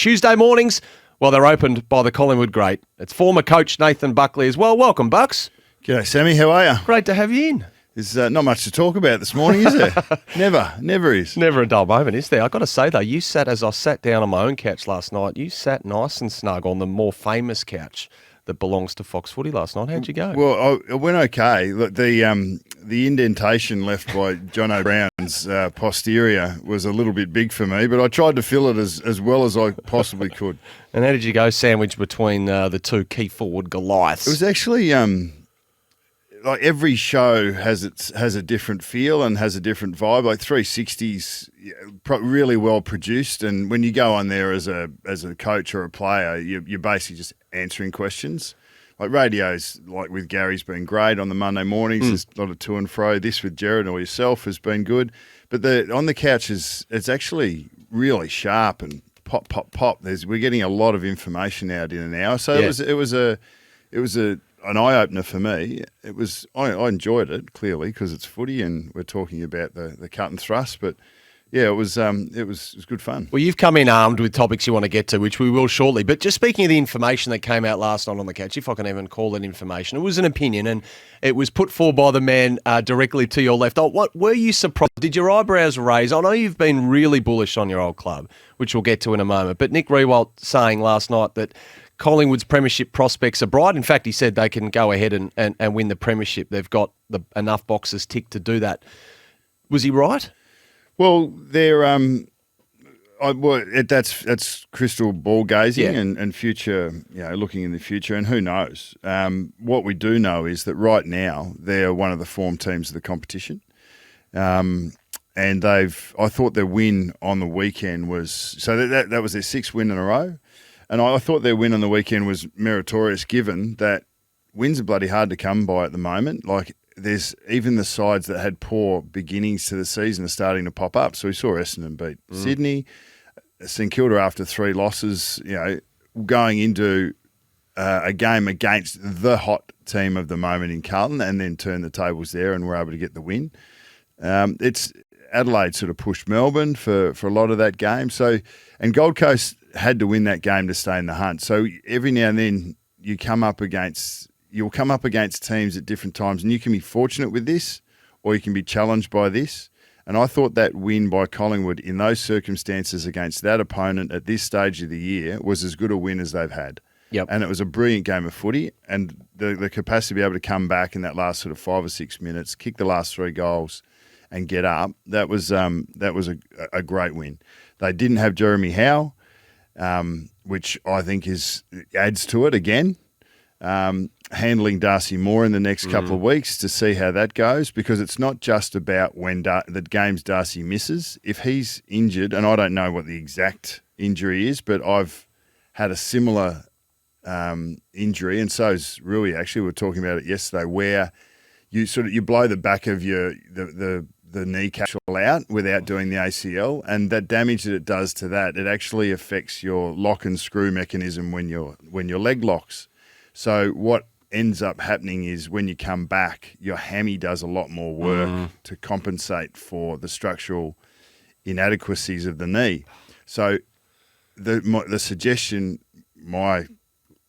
Tuesday mornings, well, they're opened by the Collingwood great. It's former coach Nathan Buckley as well. Welcome, Bucks. G'day, Sammy. How are you? Great to have you in. There's not much to talk about this morning, is there? Never is. Never a dull moment, is there? I've got to say, though, as I sat down on my own couch last night, you sat nice and snug on the more famous couch that belongs to Fox Footy last night. How'd you go? Well, it went okay. Look, the indentation left by Jono Brown's posterior was a little bit big for me, but I tried to fill it as well as I possibly could. And how did you go sandwiched between the two key forward Goliaths? It was actually like every show has a different feel and has a different vibe. Like 360's really well produced, and when you go on there as a coach or a player, you're basically just answering questions. Like radio's, like with Gary's been great on the Monday mornings. There's a lot of to and fro. This with Jared or yourself has been good, but on the couch it's actually really sharp and pop. We're getting a lot of information out in an hour, so yeah. it was an eye opener for me. I enjoyed it clearly because it's footy and we're talking about the cut and thrust, but. Yeah, it was good fun. Well, you've come in armed with topics you want to get to, which we will shortly. But just speaking of the information that came out last night on the couch, if I can even call it information, it was an opinion and it was put forward by the man directly to your left. Oh, what were you surprised? Did your eyebrows raise? I know you've been really bullish on your old club, which we'll get to in a moment. But Nick Riewoldt saying last night that Collingwood's premiership prospects are bright. In fact, he said they can go ahead and win the premiership. They've got enough boxes ticked to do that. Was he right? Well, that's crystal ball gazing and future, looking in the future, and who knows? What we do know is that right now they're one of the form teams of the competition, and I thought their win on the weekend was that was their sixth win in a row, and I thought their win on the weekend was meritorious, given that wins are bloody hard to come by at the moment. Like. There's even the sides that had poor beginnings to the season are starting to pop up. So we saw Essendon beat Sydney, St Kilda after 3 losses, going into a game against the hot team of the moment in Carlton, and then turned the tables there and were able to get the win. It's Adelaide sort of pushed Melbourne for a lot of that game. And Gold Coast had to win that game to stay in the hunt. So every now and then you'll come up against teams at different times, and you can be fortunate with this or you can be challenged by this. And I thought that win by Collingwood in those circumstances against that opponent at this stage of the year was as good a win as they've had. Yep. And it was a brilliant game of footy, and the capacity to be able to come back in that last sort of 5 or 6 minutes, kick the last 3 goals and get up, that was a great win. They didn't have Jeremy Howe, which I think adds to it again. Handling Darcy Moore in the next couple of weeks to see how that goes, because it's not just about when the games Darcy misses. If he's injured, and I don't know what the exact injury is, but I've had a similar injury, and so's Rui. Actually, we were talking about it yesterday, where you blow the back of the kneecap out without doing the ACL, and that damage that it does to that, it actually affects your lock and screw mechanism when your leg locks. So what ends up happening is when you come back, your hammy does a lot more work to compensate for the structural inadequacies of the knee. So the suggestion, my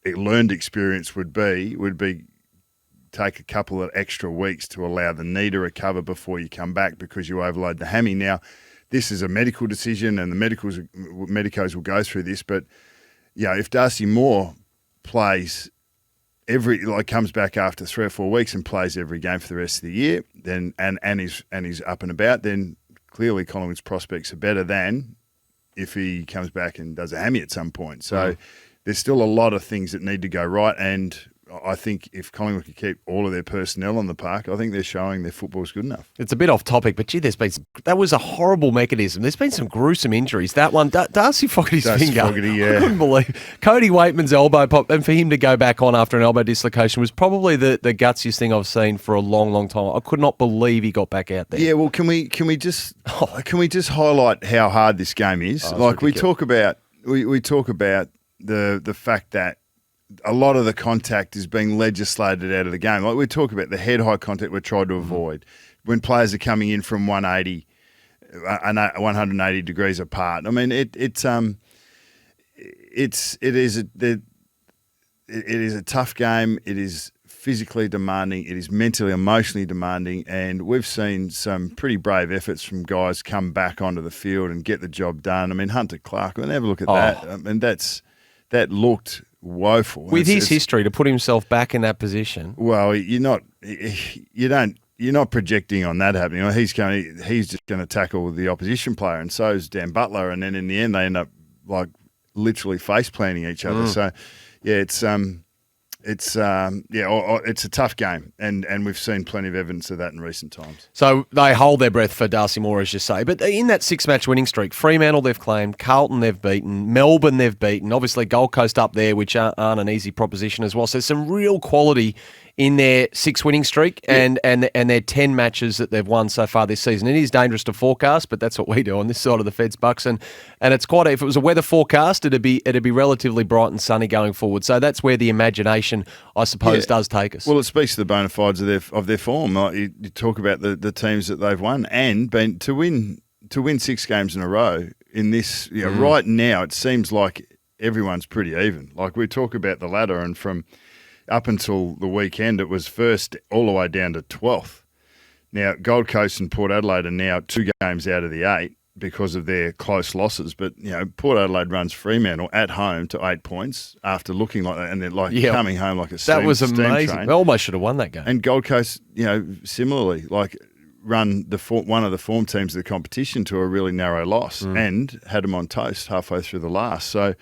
learned experience would be take a couple of extra weeks to allow the knee to recover before you come back, because you overload the hammy. Now, this is a medical decision, and the medicos will go through this, but if Darcy Moore plays comes back after 3 or 4 weeks and plays every game for the rest of the year, then and he's up and about, then clearly Collingwood's prospects are better than if he comes back and does a hammy at some point. So there's still a lot of things that need to go right, and I think if Collingwood can keep all of their personnel on the park, I think they're showing their football's good enough. It's a bit off topic, but that was a horrible mechanism. There's been some gruesome injuries. That one, Darcy Fogarty's finger. I couldn't believe. Cody Waitman's elbow pop, and for him to go back on after an elbow dislocation was probably the gutsiest thing I've seen for a long, long time. I could not believe he got back out there. Yeah, well, can we just highlight how hard this game is? We talk about the fact that a lot of the contact is being legislated out of the game. Like we talk about the head-high contact we're trying to avoid when players are coming in from 180 degrees apart. I mean, it is a tough game. It is physically demanding. It is mentally, emotionally demanding. And we've seen some pretty brave efforts from guys come back onto the field and get the job done. I mean, Hunter Clark, we'll never look at that. I mean, that looked woeful. With his history, to put himself back in that position. Well, you're not projecting on that happening. He's just going to tackle the opposition player, and so is Dan Butler. And then in the end, they end up like literally face planting each other. So, yeah, it's a tough game, and we've seen plenty of evidence of that in recent times. So they hold their breath for Darcy Moore, as you say. But in that 6-match winning streak, Fremantle they've claimed, Carlton they've beaten, Melbourne they've beaten, obviously Gold Coast up there, which aren't an easy proposition as well. So some real quality in their 6 winning streak and their 10 matches that they've won so far this season. It is dangerous to forecast, but that's what we do on this side of the Feds Bucks. And it's quite, if it was a weather forecast, it'd be relatively bright and sunny going forward. So that's where the imagination, I suppose, does take us. Well, it speaks to the bona fides of their form. Like you talk about the teams that they've won, and to win 6 games in a row in this, right now, it seems like everyone's pretty even. Like we talk about the ladder, and from up until the weekend, it was first all the way down to 12th. Now, Gold Coast and Port Adelaide are now 2 games out of the 8 because of their close losses. But, Port Adelaide runs Fremantle at home to 8 points after looking like that, and they're coming home like a steam train. That was amazing. We almost should have won that game. And Gold Coast, similarly, run one of the form teams of the competition to a really narrow loss and had them on toast halfway through the last. So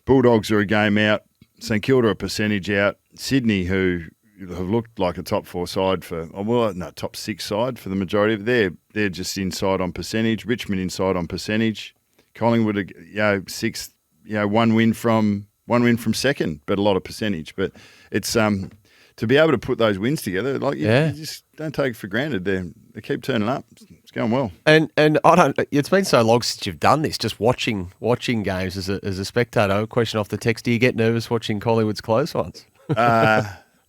Bulldogs are a game out. St Kilda a percentage out. Sydney, who have looked like a top 4 side top 6 side for the majority of it, they're just inside on percentage. Richmond inside on percentage. Collingwood, 6th, one win from second, but a lot of percentage. But it's to be able to put those wins together, you just don't take it for granted. They keep turning up. It's going well. And I don't. It's been so long since you've done this. Just watching games as a spectator. A question off the text: do you get nervous watching Collingwood's close ones?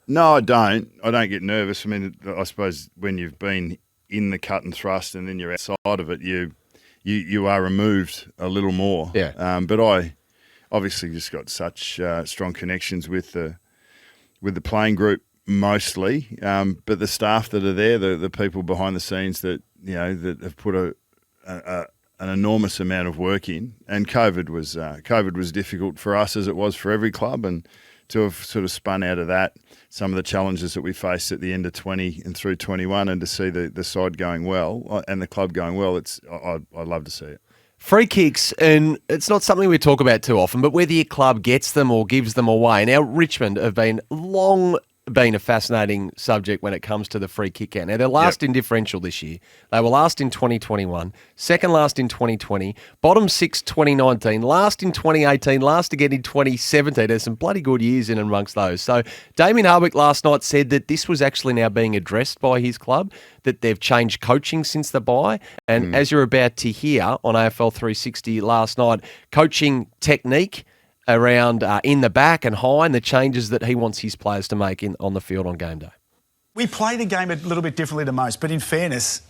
No, I don't. I don't get nervous. I mean, I suppose when you've been in the cut and thrust, and then you're outside of it, you are removed a little more. Yeah. But I obviously just got such strong connections with the playing group mostly, but the staff that are there, the people behind the scenes that have put an enormous amount of work in. And COVID was difficult for us, as it was for every club, and to have sort of spun out of that some of the challenges that we faced at the end of 20 and through 21, and to see the side going well and the club going well, I love to see it. Free kicks, and it's not something we talk about too often, but whether your club gets them or gives them away. Now, Richmond have long been a fascinating subject when it comes to the free kick count. Now, they're last in differential this year. They were last in 2021, second last in 2020, bottom 6 2019, last in 2018, last again in 2017. There's some bloody good years in amongst those. So Damien Hardwick last night said that this was actually now being addressed by his club, that they've changed coaching since the bye. And as you're about to hear on AFL 360 last night, coaching technique around in the back and high, and the changes that he wants his players to make on the field on game day. We play the game a little bit differently to most, but in fairness,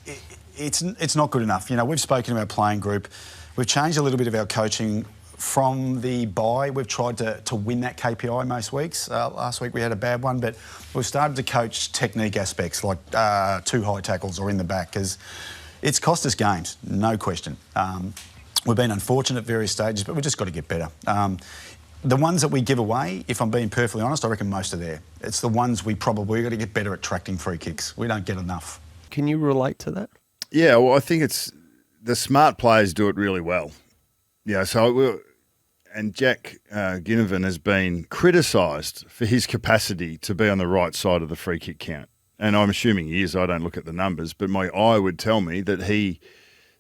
it's not good enough. We've spoken to our playing group. We've changed a little bit of our coaching from the bye. We've tried to win that KPI most weeks. Last week we had a bad one, but we've started to coach technique aspects like 2 high tackles or in the back, because it's cost us games, no question. We've been unfortunate at various stages, but we've just got to get better. The ones that we give away, if I'm being perfectly honest, I reckon most are there. It's the ones we've got to get better at tracking free kicks. We don't get enough. Can you relate to that? Yeah, well, I think it's the smart players do it really well. And Jack Ginnivan has been criticised for his capacity to be on the right side of the free kick count. And I'm assuming he is. I don't look at the numbers, but my eye would tell me that he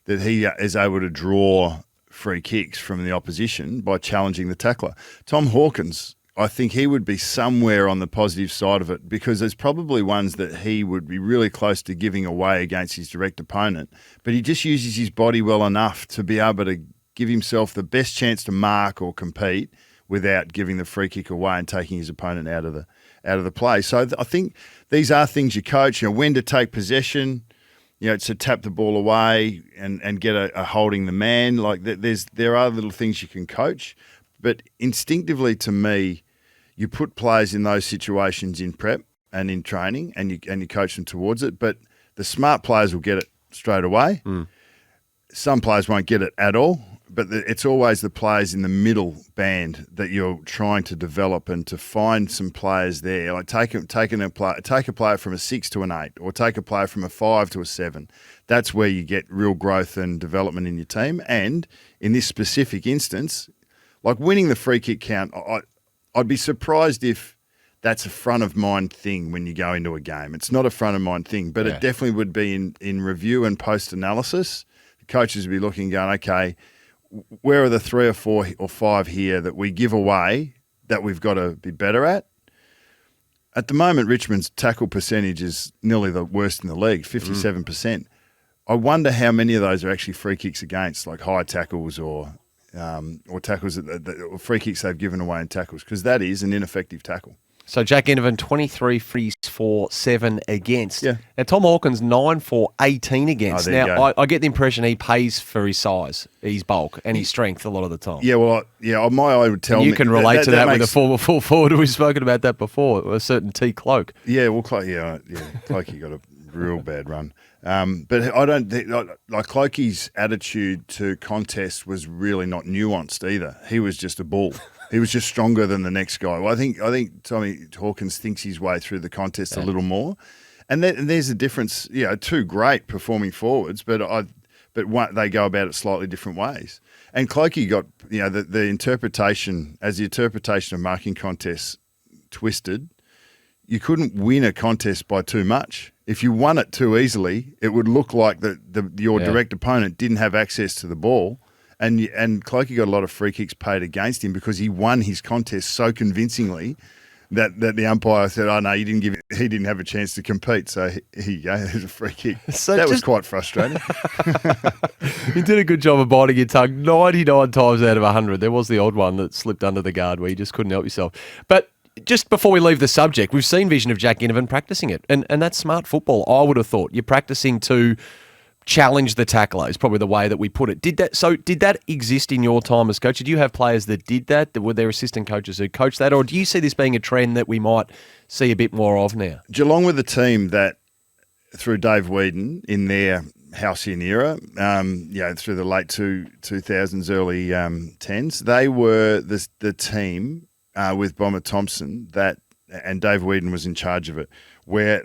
is able to draw free kicks from the opposition by challenging the tackler. Tom Hawkins, I think he would be somewhere on the positive side of it, because there's probably ones that he would be really close to giving away against his direct opponent, but he just uses his body well enough to be able to give himself the best chance to mark or compete without giving the free kick away and taking his opponent out of the play. So I think these are things you coach, when to take possession, to tap the ball away and get a holding the man. There are little things you can coach, But instinctively, to me, you put players in those situations in prep and in training, and you coach them towards it. But the smart players will get it straight away. Some players won't get it at all. But it's always the players in the middle band that you're trying to develop and to find some players there. Like take a player from a 6 to an 8, or take a player from a 5 to a 7. That's where you get real growth and development in your team. And in this specific instance, like winning the free kick count, I'd be surprised if that's a front of mind thing when you go into a game. It's not a front of mind thing, but it definitely would be in review and post analysis. The coaches would be looking, going, okay, where are the 3 or 4 or 5 here that we give away that we've got to be better at? At the moment, Richmond's tackle percentage is nearly the worst in the league, 57%. I wonder how many of those are actually free kicks against, like high tackles or tackles or free kicks they've given away in tackles, because that is an ineffective tackle. So Jack Ginnivan, 23 frees for 7 against. Yeah. Now, Tom Hawkins, 9 for 18 against. Oh, there you now, go. I get the impression he pays for his size, his bulk, and his strength a lot of the time. Yeah, well, my eye would tell And me. you can relate to that with makes- a former full forward. We've spoken about that before, a certain T. Cloak. Yeah, well, Clokey got a real bad run. But I don't think, like Clokey's attitude to contest was really not nuanced either. He was just a bull. He was just stronger than the next guy. Well, I think Tommy Hawkins thinks his way through the contest a little more, and there's a difference. Yeah, 2 great performing forwards, but they go about it slightly different ways. And Clokey got the interpretation of marking contests twisted. You couldn't win a contest by too much. If you won it too easily, it would look like your direct opponent didn't have access to the ball. And Clokey got a lot of free kicks paid against him because he won his contest so convincingly that the umpire said, "Oh no, he didn't have a chance to compete." So here you go, there's a free kick. So that was quite frustrating. You did a good job of biting your tongue 99 times out of 100. There was the odd one that slipped under the guard where you just couldn't help yourself. But just before we leave the subject, we've seen vision of Jack Ginnivan practicing it, and that's smart football. I would have thought you're practicing to challenge the tackler is probably the way that we put it. Did that exist in your time as coach? Did you have players that did that? Were there assistant coaches who coached that? Or do you see this being a trend that we might see a bit more of now? Geelong were the team that, through Dave Whedon in their halcyon era, through the late 2000s, early 10s, they were the team with Bomber Thompson and Dave Whedon was in charge of it, where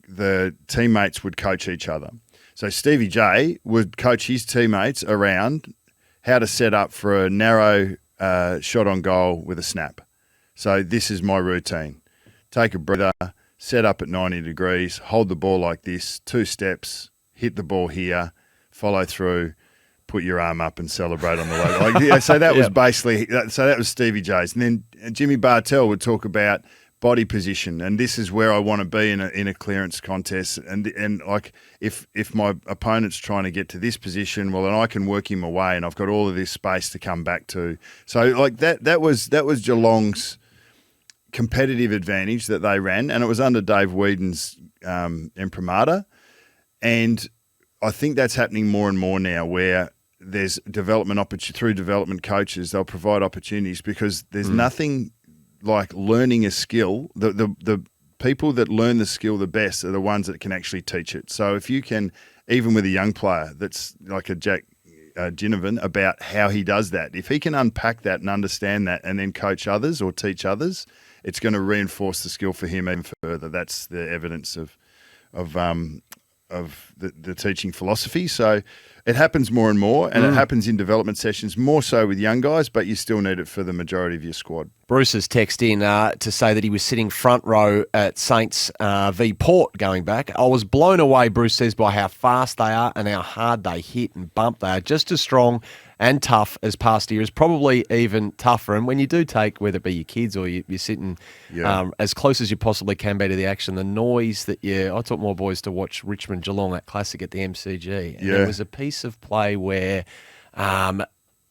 the teammates would coach each other. So Stevie J would coach his teammates around how to set up for a narrow shot on goal with a snap. So this is my routine. Take a breather, set up at 90 degrees, hold the ball like this, 2 steps, hit the ball here, follow through, put your arm up and celebrate on the way. So that was basically, that was Stevie J's. And then Jimmy Bartell would talk about body position, and this is where I want to be in a clearance contest, and like if my opponent's trying to get to this position, well, then I can work him away, and I've got all of this space to come back to. So like that was Geelong's competitive advantage that they ran, and it was under Dave Whedon's imprimatur, and I think that's happening more and more now, where there's through development coaches, they'll provide opportunities, because there's nothing like learning a skill. The people that learn the skill the best are the ones that can actually teach it. So if you can, even with a young player that's like a Jack Ginnivan, about how he does that, if he can unpack that and understand that and then coach others or teach others, it's going to reinforce the skill for him even further. That's the evidence of the teaching philosophy. So it happens more and more, and it happens in development sessions, more so with young guys, but you still need it for the majority of your squad. Bruce has texted in to say that he was sitting front row at Saints v Port going back. I was blown away, Bruce says, by how fast they are and how hard they hit and bump. They are just as strong and tough as past years, probably even tougher. And when you do take, whether it be your kids or you're sitting as close as you possibly can be to the action, the noise that I took my boys to watch Richmond Geelong, that classic at the MCG. And there was a piece of play where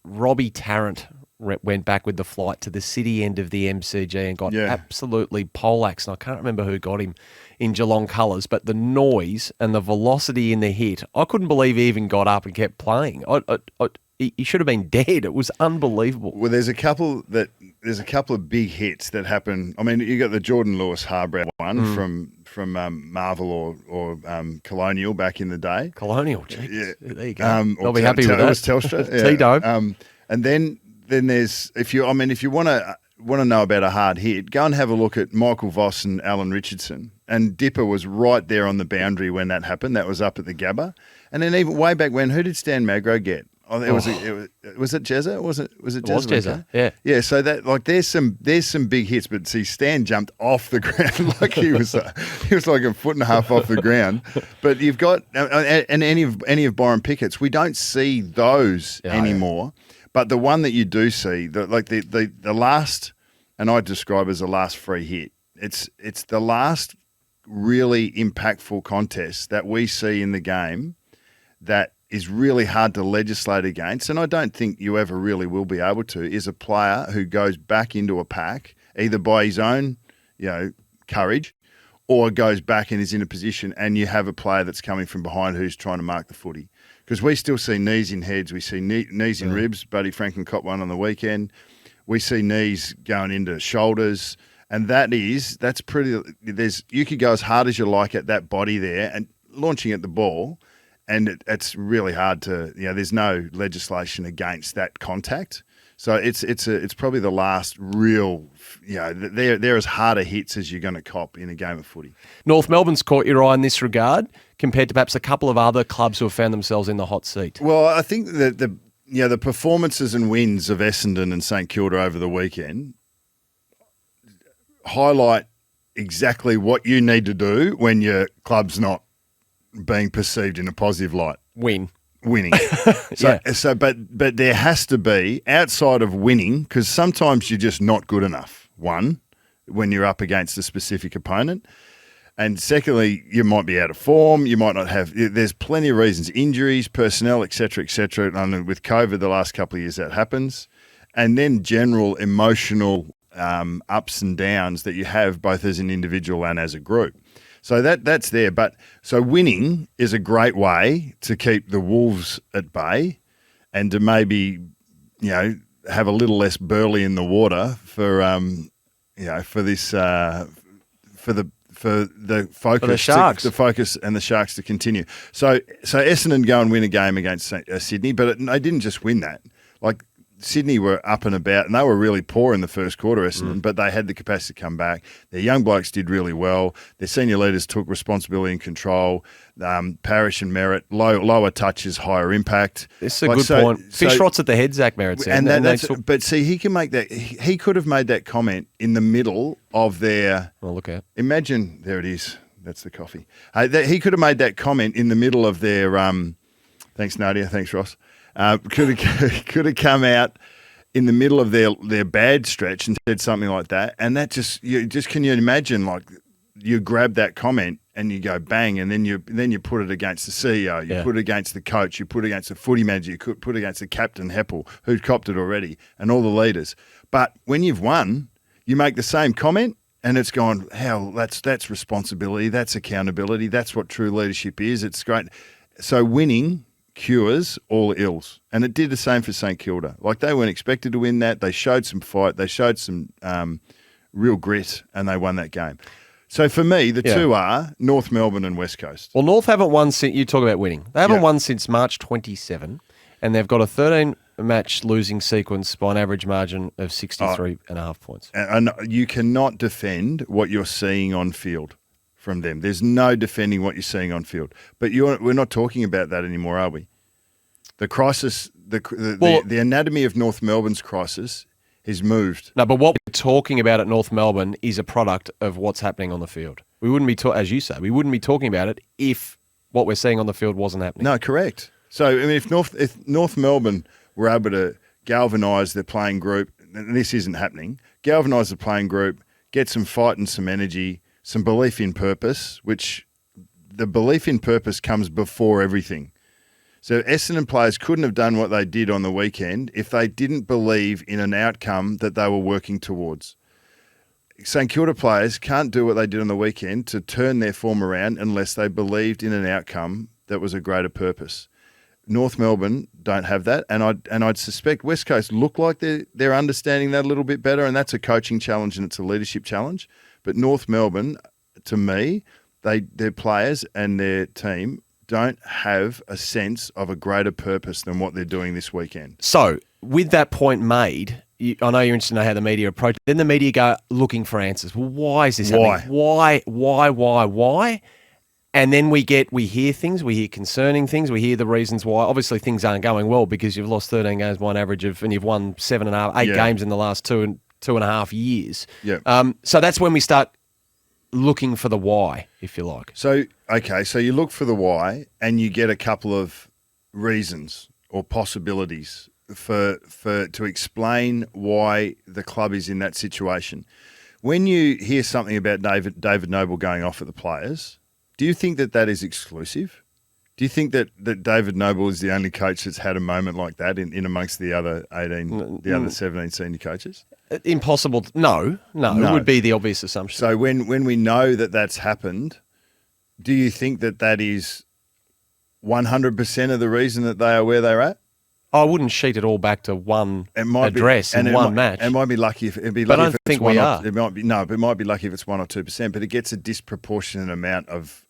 Robbie Tarrant went back with the flight to the city end of the MCG and got absolutely poleaxed. And I can't remember who got him in Geelong colours, but the noise and the velocity in the hit, I couldn't believe he even got up and kept playing. he should have been dead. It was unbelievable. Well, there's a couple of big hits that happen. I mean, you got the Jordan Lewis Harbrow one from Marvel or Colonial back in the day. Colonial, Yeah. There you go. I'll be Tel- happy with Tel- that. It was Telstra. Yeah. T-Dome. And then there's if you want to know about a hard hit, go and have a look at Michael Voss and Alan Richardson. And Dipper was right there on the boundary when that happened. That was up at the Gabba. And then even way back when, who did Stan Magro get? Oh, was it Jezza? Was it Jezza? It was Jezza, yeah. Yeah, so that there's some big hits, but see, Stan jumped off the ground like he was like a foot and a half off the ground. But you've got and any of Byron Pickett's, we don't see those anymore. Yeah. But the one that you do see, the last, and I describe as the last free hit. It's the last really impactful contest that we see in the game that is really hard to legislate against, and I don't think you ever really will be able to, is a player who goes back into a pack, either by his own, courage, or goes back and is in a position and you have a player that's coming from behind who's trying to mark the footy. Because we still see knees in heads, we see knees in ribs. Buddy Franklin caught one on the weekend. We see knees going into shoulders. And that's pretty. You could go as hard as you like at that body there and launching at the ball, and it's really hard to. There's no legislation against that contact, so it's probably the last real. They're as harder hits as you're going to cop in a game of footy. North Melbourne's caught your eye in this regard, compared to perhaps a couple of other clubs who have found themselves in the hot seat. Well, I think that the performances and wins of Essendon and St Kilda over the weekend highlight exactly what you need to do when your club's not being perceived in a positive light. Winning. But there has to be, outside of winning, because sometimes you're just not good enough, one, when you're up against a specific opponent. And secondly, you might be out of form. You might not have. There's plenty of reasons: injuries, personnel, etc., etc. And with COVID, the last couple of years, that happens. And then general emotional ups and downs that you have both as an individual and as a group. So that's there. But so winning is a great way to keep the Wolves at bay and to maybe have a little less burley in the water for the focus, for the Sharks. The focus and the Sharks to continue. So Essendon go and win a game against Sydney, but they didn't just win that. Like Sydney were up and about, and they were really poor in the first quarter, Essendon, but they had the capacity to come back. Their young blokes did really well. Their senior leaders took responsibility and control. Parish and Merritt, lower touches, higher impact. This is a good point. Fish rots at the head, Zach Merritt said. But see, he can make that. He could have made that comment in the middle of their. Well, look out! Imagine there it is. That's the coffee. He could have made that comment in the middle of their. Thanks, Nadia. Thanks, Ross. Could have come out in the middle of their bad stretch and said something like that, and that can you imagine, like, you grab that comment and you go bang, and then you put it against the CEO, you put it against the coach, you put it against the footy manager, you could put it against the captain Heppel, who'd copped it already, and all the leaders. But when you've won, you make the same comment, and it's gone, hell, that's responsibility, that's accountability, that's what true leadership is. It's great. So winning cures all ills, and it did the same for St Kilda. Like, they weren't expected to win that. They showed some fight, they showed some real grit, and they won that game. So for me, the two are North Melbourne and West Coast. Well, North haven't won since, you talk about winning, they haven't won since March 27, and they've got a 13-match losing sequence by an average margin of 63.5 points. And you cannot defend what you're seeing on field from them. There's no defending what you're seeing on field. But we're not talking about that anymore, are we? The crisis, the anatomy of North Melbourne's crisis is moved. No, but what we're talking about at North Melbourne is a product of what's happening on the field. We wouldn't be, as you say, we wouldn't be talking about it if what we're seeing on the field wasn't happening. No, correct. So, I mean, if North Melbourne were able to galvanise their playing group, and this isn't happening, galvanise the playing group, get some fight and some energy, some belief in purpose, which the belief in purpose comes before everything. So Essendon players couldn't have done what they did on the weekend if they didn't believe in an outcome that they were working towards. St Kilda players can't do what they did on the weekend to turn their form around unless they believed in an outcome that was a greater purpose. North Melbourne don't have that, and I'd suspect West Coast look like they're understanding that a little bit better, and that's a coaching challenge and it's a leadership challenge. But North Melbourne, to me, their players and their team don't have a sense of a greater purpose than what they're doing this weekend. So, with that point made, I know you're interested in how the media approach. Then the media go looking for answers. Well, why is this happening? Why? And then we hear things, we hear concerning things, we hear the reasons why. Obviously, things aren't going well because you've lost 13 games by an average of, and you've won 8 games in the last two and a half years. Yeah. So that's when we start looking for the why, if you like. So you look for the why, and you get a couple of reasons or possibilities to explain why the club is in that situation. When you hear something about David Noble going off at the players, do you think that is exclusive? Do you think that David Noble is the only coach that's had a moment like that in amongst the other 17 senior coaches? Impossible. No. It would be the obvious assumption. So when we know that that's happened, do you think that is 100% of the reason that they are where they're at? I wouldn't sheet it all back to one address and one match. It might be lucky if it'd be but lucky I if don't it's think we are. It might be lucky if it's 1 or 2%, but it gets a disproportionate amount of.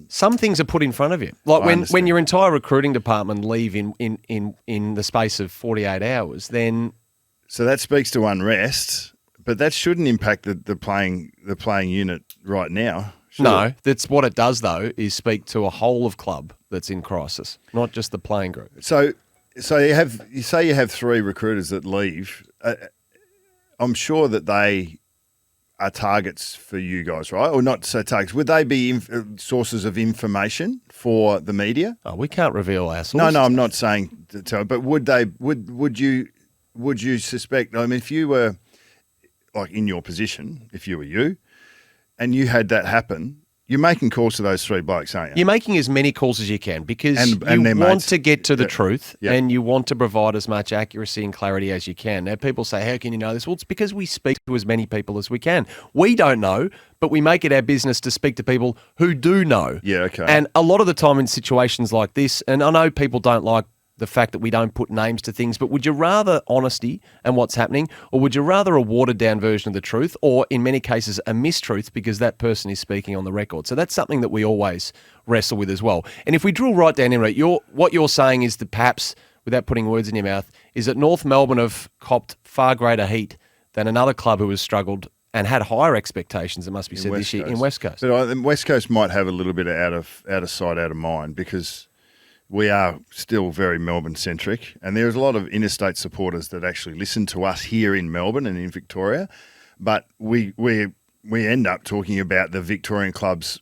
Some things are put in front of you, like when your entire recruiting department leave in the space of 48 hours. Then, so that speaks to unrest, but that shouldn't impact the playing unit right now. No, that's what it does though, is speak to a whole of club that's in crisis, not just the playing group. So you say you have 3 recruiters that leave. I'm sure that they are targets for you guys, right? Or not so targets. Would they be sources of information for the media? Oh, we can't reveal our sources. No, I'm not saying to tell. But would they? Would you suspect? I mean, if you were like in your position, if you were you, and you had that happen. You're making calls to those 3 blokes, aren't you? You're making as many calls as you can because and you want to get to the truth yep. and you want to provide as much accuracy and clarity as you can. Now, people say, how can you know this? Well, it's because we speak to as many people as we can. We don't know, but we make it our business to speak to people who do know. Yeah, okay. And a lot of the time in situations like this, and I know people don't like the fact that we don't put names to things, but would you rather honesty and what's happening, or would you rather a watered-down version of the truth, or in many cases a mistruth because that person is speaking on the record? So that's something that we always wrestle with as well. And if we drill right down in it, what you're saying is that perhaps, without putting words in your mouth, is that North Melbourne have copped far greater heat than another club who has struggled and had higher expectations, it must be said, this year in West Coast. But West Coast might have a little bit of out of sight, out of mind, because we are still very Melbourne-centric, and there's a lot of interstate supporters that actually listen to us here in Melbourne and in Victoria, but we end up talking about the Victorian clubs,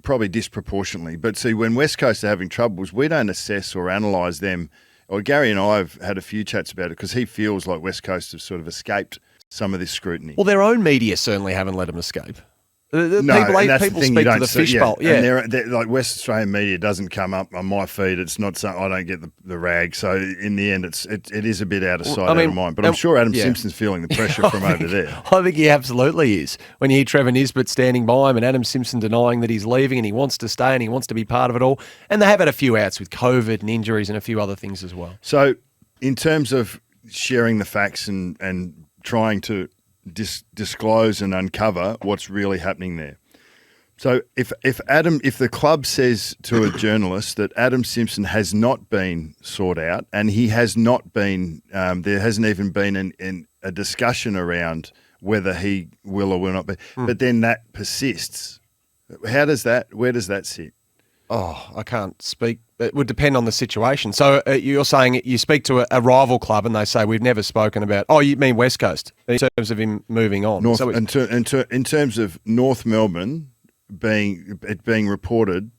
probably disproportionately. But see, when West Coast are having troubles, we don't assess or analyse them. Or Gary and I have had a few chats about it because he feels like West Coast have sort of escaped some of this scrutiny. Well, their own media certainly haven't let them escape. People speak to the fishbowl. Yeah. And they're, like West Australian media doesn't come up on my feed. It's not so I don't get the rag. So in the end, it is a bit out of sight, out of mind. But I'm sure Adam Simpson's feeling the pressure from over there. I think he absolutely is. When you hear Trevor Nisbet standing by him and Adam Simpson denying that he's leaving and he wants to stay and he wants to be part of it all, and they have had a few outs with COVID and injuries and a few other things as well. So in terms of sharing the facts and trying to disclose and uncover what's really happening there. So if the club says to a journalist that Adam Simpson has not been sought out and he has not been, there hasn't even been a discussion around whether he will or will not be, but then that persists, where does that sit? Oh, I can't speak. It would depend on the situation. So you're saying you speak to a rival club and they say, we've never spoken about, you mean West Coast, in terms of him moving on. In terms of North Melbourne being reported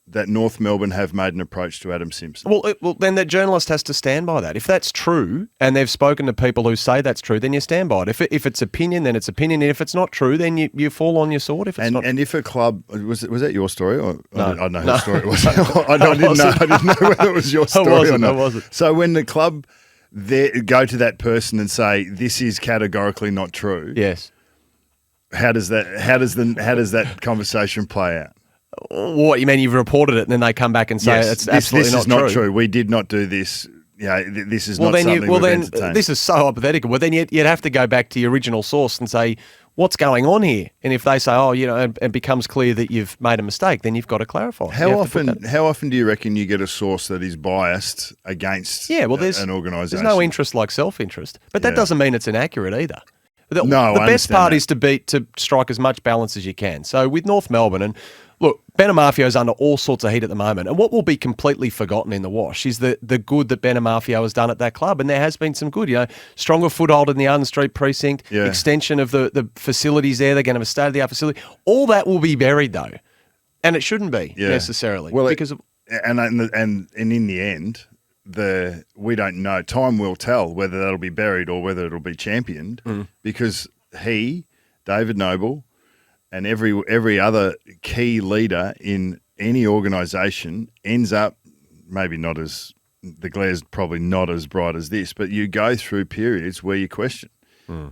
that North Melbourne have made an approach to Adam Simpson. Well, then that journalist has to stand by that. If that's true, and they've spoken to people who say that's true, then you stand by it. If it's opinion, then it's opinion. And if it's not true, then you fall on your sword. And if a club was that your story? Or no, I don't know whose story it was. I didn't know whether it was your story or not. It wasn't. So when the club go to that person and say this is categorically not true, yes. How does that conversation play out? What, you mean you've reported it and then they come back and say it's absolutely this is not not true. We did not do this. This is not then something we've entertained. This is so hypothetical. Well, then you'd have to go back to your original source and say, what's going on here? And if they say, and it becomes clear that you've made a mistake, then you've got to clarify. How often do you reckon you get a source that is biased against an organisation? There's no interest like self-interest. But that doesn't mean it's inaccurate either. The best part is to strike as much balance as you can. So with North Melbourne, and look, Benamafio's under all sorts of heat at the moment. And what will be completely forgotten in the wash is the good that Benamafio has done at that club. And there has been some good, stronger foothold in the Arden Street precinct, extension of the facilities there. They're going to have a state-of-the-art facility. All that will be buried, though. And it shouldn't be necessarily. Well, and in the end, we don't know. Time will tell whether that'll be buried or whether it'll be championed because David Noble, and every other key leader in any organisation ends up, maybe not as, the glare's probably not as bright as this, but you go through periods where you question.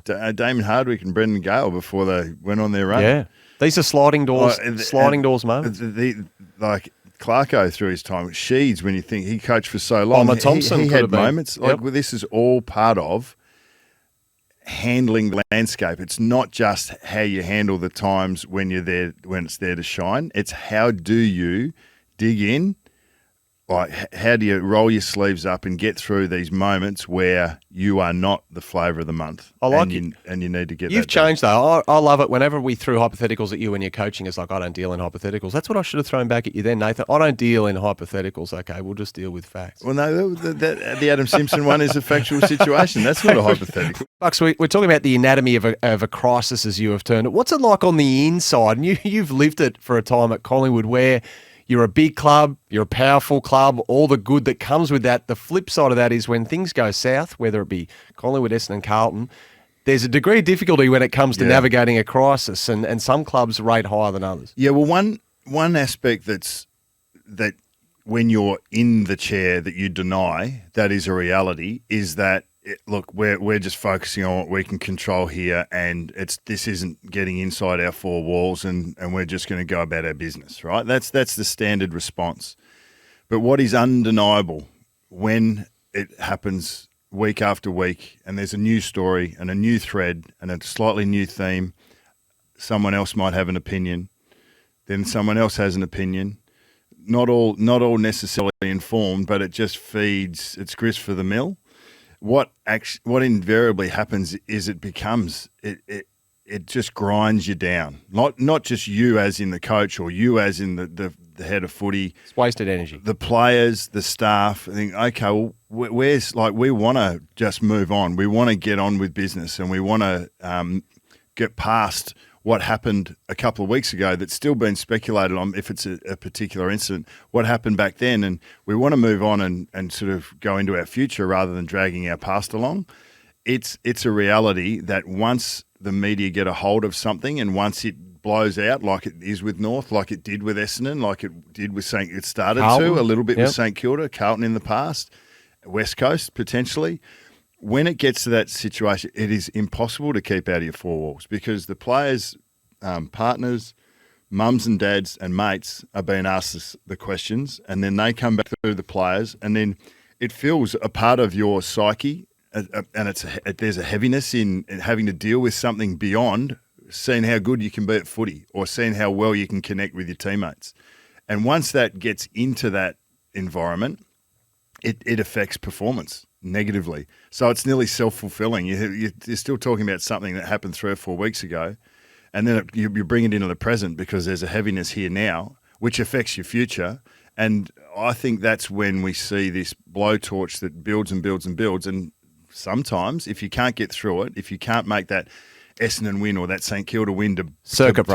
Damon Hardwick and Brendan Gale before they went on their run. Yeah. These are sliding doors moments. Like Clarko through his time, Sheeds, when you think he coached for so long, Thompson he had moments. This is all part of handling the landscape. It's not just how you handle the times when you're there, when it's there to shine. It's how do you dig in? Like, how do you roll your sleeves up and get through these moments where you are not the flavour of the month? I like it. And you need to get You've changed, though. I love it. Whenever we threw hypotheticals at you when you're coaching, it's like, I don't deal in hypotheticals. That's what I should have thrown back at you then, Nathan. I don't deal in hypotheticals. Okay, we'll just deal with facts. Well, no, the Adam Simpson one is a factual situation. That's not a hypothetical. Bucks, we're talking about the anatomy of a crisis, as you have termed it. What's it like on the inside? And you've lived it for a time at Collingwood where you're a big club, you're a powerful club, all the good that comes with that. The flip side of that is when things go south, whether it be Collingwood, Essendon and Carlton, there's a degree of difficulty when it comes to navigating a crisis, and some clubs rate higher than others. Yeah, well, one aspect that when you're in the chair that you deny that is a reality is that, look, we're just focusing on what we can control here, and this isn't getting inside our four walls, and we're just going to go about our business, right? That's the standard response. But what is undeniable when it happens week after week, and there's a new story and a new thread and a slightly new theme, someone else might have an opinion, then someone else has an opinion. Not all necessarily informed, but it just feeds. It's grist for the mill. What invariably happens is it just grinds you down. Not just you as in the coach or you as in the head of footy. It's wasted energy. The players, the staff. I think, okay, well, we want to just move on. We want to get on with business, and we want to get past what happened a couple of weeks ago that's still been speculated on if it's a particular incident, what happened back then. And we want to move on and sort of go into our future rather than dragging our past along. It's a reality that once the media get a hold of something and once it blows out like it is with North, like it did with Essendon, like it did with it started Carlton, a little bit with St Kilda, Carlton in the past, West Coast potentially. When it gets to that situation, it is impossible to keep out of your four walls because the players, partners, mums and dads and mates are being asked the questions, and then they come back through the players, and then it feels a part of your psyche, and there's a heaviness in having to deal with something beyond seeing how good you can be at footy or seeing how well you can connect with your teammates. And once that gets into that environment, it affects performance negatively. So it's nearly self-fulfilling. You're still talking about something that happened 3 or 4 weeks ago, and then you bring it into the present because there's a heaviness here now, which affects your future. And I think that's when we see this blowtorch that builds and builds and builds. And sometimes, if you can't get through it, if you can't make that Essendon win or that St Kilda win to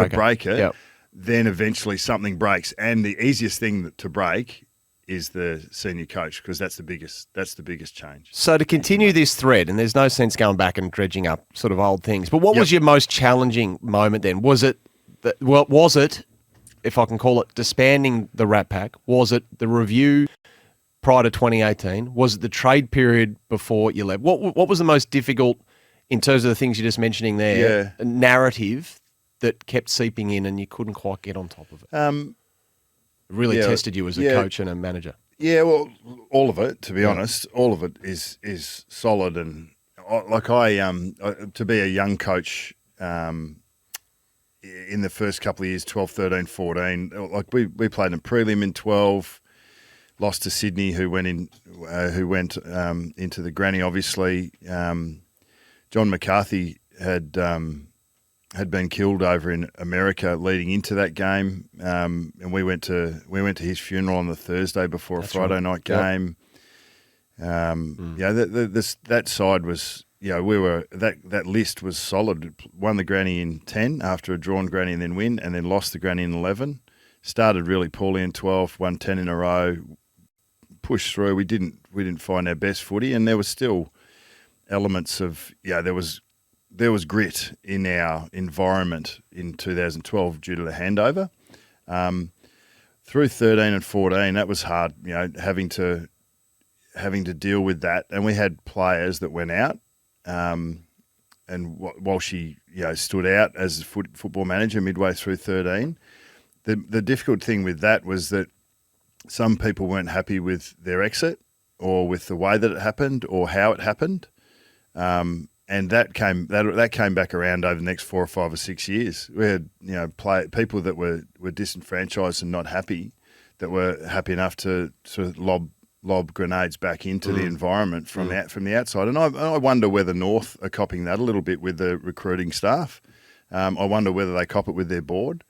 break it, then eventually something breaks. And the easiest thing to break is the senior coach, because that's the biggest change. So to continue this thread, and there's no sense going back and dredging up sort of old things, but what was your most challenging moment then? Was it, if I can call it, disbanding the Rat Pack? Was it the review prior to 2018? Was it the trade period before you left? What was the most difficult in terms of the things you're just mentioning there, narrative that kept seeping in and you couldn't quite get on top of it? Really tested you as a coach and a manager. Yeah, well, all of it, to be honest, all of it is solid. And to be a young coach in the first couple of years, 12, 13, 14, like we played in prelim in 12, lost to Sydney, who went into the granny, obviously. John McCarthy had been killed over in America leading into that game, and we went to his funeral on the Thursday before a Friday night game. That side was, that list was solid. Won the granny in 10 after a drawn granny and then lost the granny in 11. Started really poorly in 12, won 10 in a row, pushed through. We didn't find our best footy, and there was still elements of there was grit in our environment in 2012 due to the handover. Through 13 and 14, that was hard, having to deal with that. And we had players that went out, and while she stood out as a football manager midway through 13, the difficult thing with that was that some people weren't happy with their exit or with the way that it happened or how it happened. And that came back around over the next 4 or 5 or 6 years. We had people that were disenfranchised and not happy, that were happy enough to sort of lob grenades back into the environment from the outside. And I wonder whether North are copying that a little bit with the recruiting staff. I wonder whether they cop it with their board.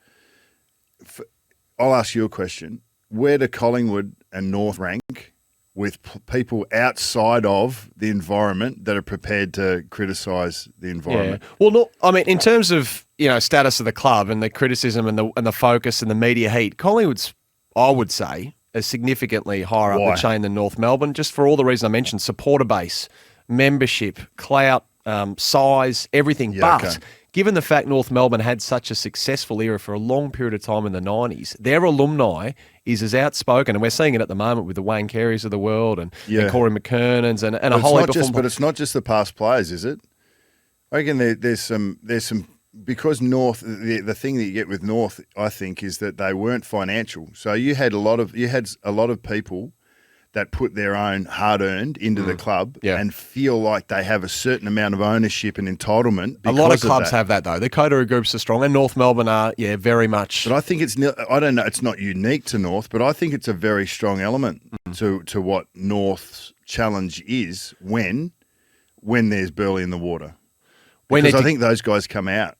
I'll ask you a question: where do Collingwood and North rank with people outside of the environment that are prepared to criticise the environment? Yeah. Well, look, I mean, in terms of status of the club and the criticism and the focus and the media heat, Collingwood's, I would say, is significantly higher up the chain than North Melbourne, just for all the reasons I mentioned: supporter base, membership, clout, size, everything. Yeah, but given the fact North Melbourne had such a successful era for a long period of time in the 90s, their alumni is as outspoken, and we're seeing it at the moment with the Wayne Careys of the world and Corey McKernans and a whole heap of... But it's not just the past players, is it? I reckon there's some because North, the thing that you get with North, I think, is that they weren't financial. So you had a lot of people that put their own hard-earned into the club and feel like they have a certain amount of ownership and entitlement. A lot of clubs have that, though. The coterie groups are strong, and North Melbourne are, very much. But I think I don't know, it's not unique to North, but I think it's a very strong element to what North's challenge is when there's Burley in the water. Because I think those guys come out.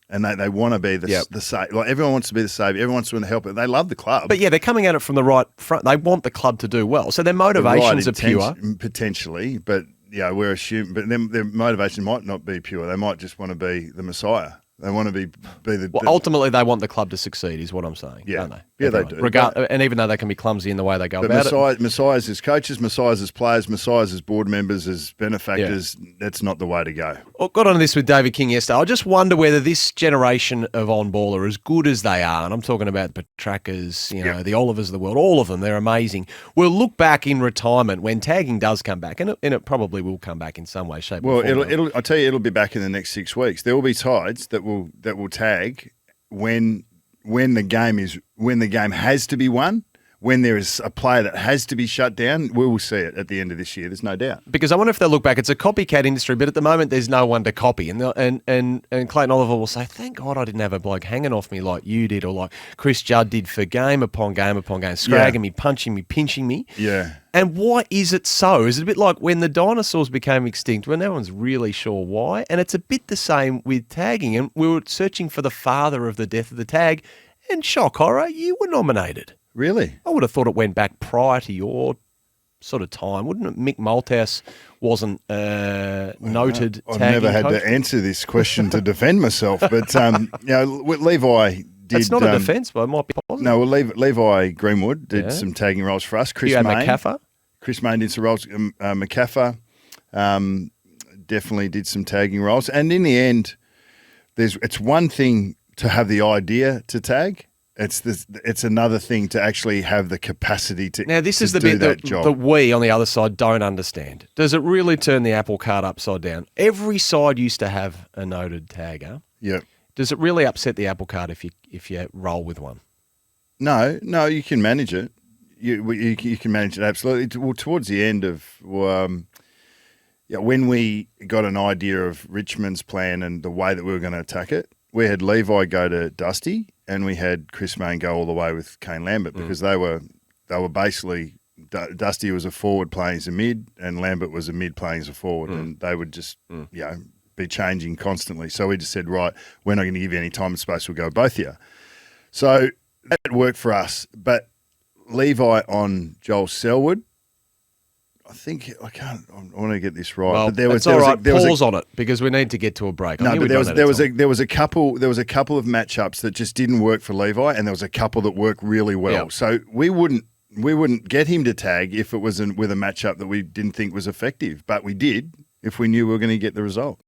And they want to be the save. Like, everyone wants to be the save. Everyone wants to help it. They love the club. But they're coming at it from the right front. They want the club to do well. So their motivations are pure. Potentially, but we're assuming. But their motivation might not be pure. They might just want to be the Messiah. They want to be the... Well, ultimately, they want the club to succeed, is what I'm saying, don't they? Yeah, they do. And even though they can be clumsy in the way they go about it. Messiahs as coaches, Messiahs as players, Messiahs as board members, as benefactors, that's not the way to go. Well, got on this with David King yesterday. I just wonder whether this generation of on-ball are as good as they are, and I'm talking about the Petrakas, the Olivers of the world, all of them, they're amazing. We'll look back in retirement when tagging does come back, and it probably will come back in some way, shape, or form. I'll tell you, it'll be back in the next 6 weeks. There will be sides that will tag when the game has to be won, when there is a player that has to be shut down. We will see it at the end of this year. There's no doubt. Because I wonder if they'll look back. It's a copycat industry, but at the moment there's no one to copy. And Clayton Oliver will say, "Thank God I didn't have a bloke hanging off me like you did, or like Chris Judd did for game upon game upon game, scragging me, punching me, pinching me." Yeah. And why is it so? Is it a bit like when the dinosaurs became extinct, when no one's really sure why? And it's a bit the same with tagging. And we were searching for the father of the death of the tag, and shock horror, you were nominated. Really? I would have thought it went back prior to your sort of time, wouldn't it? Mick Malthouse wasn't noted I've tagging never had coach. to answer this question to defend myself, but Levi did... It's not a defence, but it might be positive. No, well, Levi Greenwood did some tagging roles for us. Chris Mayne did some roles. McCaffer definitely did some tagging roles. And in the end, it's one thing to have the idea to tag. It's another thing to actually have the capacity to Now, this is the bit that we on the other side don't understand. Does it really turn the apple cart upside down? Every side used to have a noted tagger. Yeah. Does it really upset the apple cart if you roll with one? No, you can manage it. You can manage it absolutely. Well, towards the end of when we got an idea of Richmond's plan and the way that we were going to attack it, we had Levi go to Dusty and we had Chris Mayne go all the way with Kane Lambert because they were basically Dusty was a forward playing as a mid and Lambert was a mid playing as a forward, and they would just be changing constantly. So we just said, right, we're not going to give you any time and space. We'll go both here. So that worked for us, but Levi on Joel Selwood, I want to get this right. Well, but there was all right. there was Pause on it because we need to get to a break. No, but there was a couple of matchups that just didn't work for Levi, and there was a couple that worked really well. Yep. So we wouldn't get him to tag if it was with a matchup that we didn't think was effective, but we did if we knew we were going to get the result.